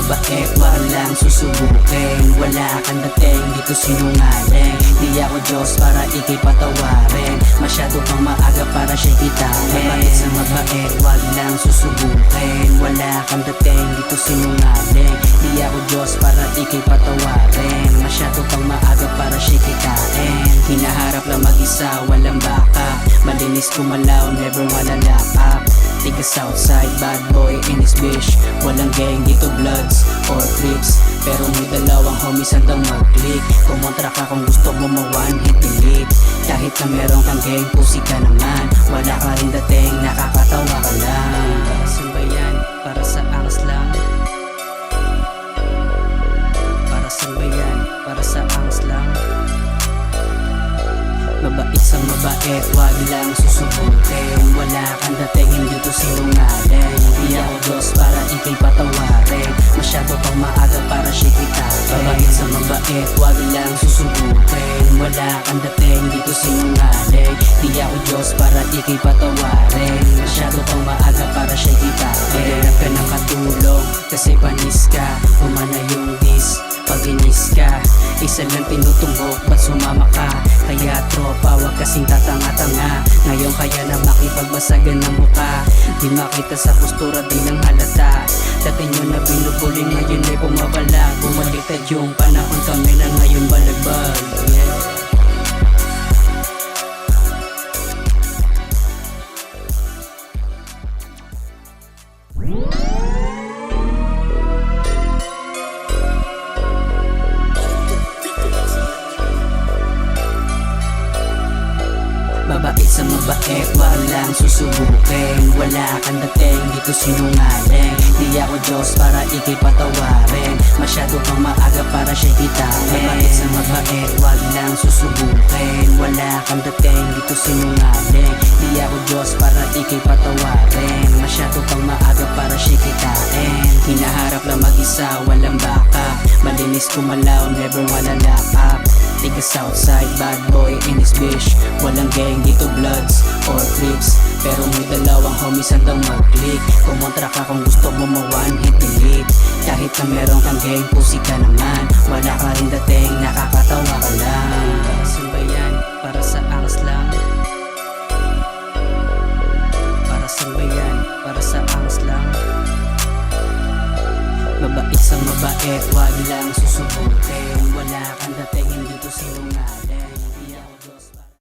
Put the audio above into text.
mabait, wag lang susubukin. Wala kang dating, dito sinungaling. Di ako Diyos para ikay patawarin. Masyado pang maaga para siya'y kitain. Mabait sa mabait, wag lang susubukin. Wala kang dating, dito sinungaling. Di ako Diyos para ikay patawarin. Masyado pang maaga para siya'y kitain. Hinaharap lang mag-isa, walang backup. Malinis kumalaw, never malalak up. Tiga Southside, bad boy in this bitch. Walang gang dito, bloods or crips. Pero may dalawang homies hanggang mag-click. Kumontra ka kung gusto mo ma-one hit delete. Kahit na meron kang gang, pusi ka naman. Wala ka rin dating, nakakatawa ka lang. Sumba yan, para sa angas lang. Para sumba yan, para sa angas lang. Mabait sa mabait, wag lang susubukin. Wala kang dating, hindi to sinungaling. Di ako Diyos para ikay patawarin. Masyado pang maaga para siya kitain. Mabait sa mabait, wag lang susubukin. Wala kang dating, hindi to sinungaling. Di ako Diyos para ikay patawarin. Masyado pang maaga para siya kitain. Maghanap ka ng katulong, kasi panis ka. Humana yung dis, pag inis ka. Isa lang tinutumbok, ba't sumama ka? Kaya tropa, wag kasing tatanga-tanga. Ngayon kaya na makipagbasagan ng muka. Di makita sa postura, di nang halata. Dati nyo na binubuli, ngayon ay bumabalag. Bumaliktad yung panahon, kami na ngayon balagbag. Mabait sa mabait, wag lang susubukin. Wala kang dating, dito sinungaling. Di ako Diyos para ikay patawarin. Masyado pang maaga para siya'y kitain. Mabait sa mabait, wag lang susubukin. Wala kang dating, dito sinungaling. Di ako Diyos para ikay patawarin. Masyado pang maaga para siya'y kitain. Hinaharap lang mag-isa, walang backup. Malinis kumalaw, never malalak up. Tiga Southside, bad boy in this bitch. Walang gang dito, bloods or crips. Pero may dalawang homies hanggang mag-click. Kumontra ka kung gusto mo ma-one hit delete. Kahit na meron kang gang, pusi ka naman. Wala ka rin dating, nakakatawa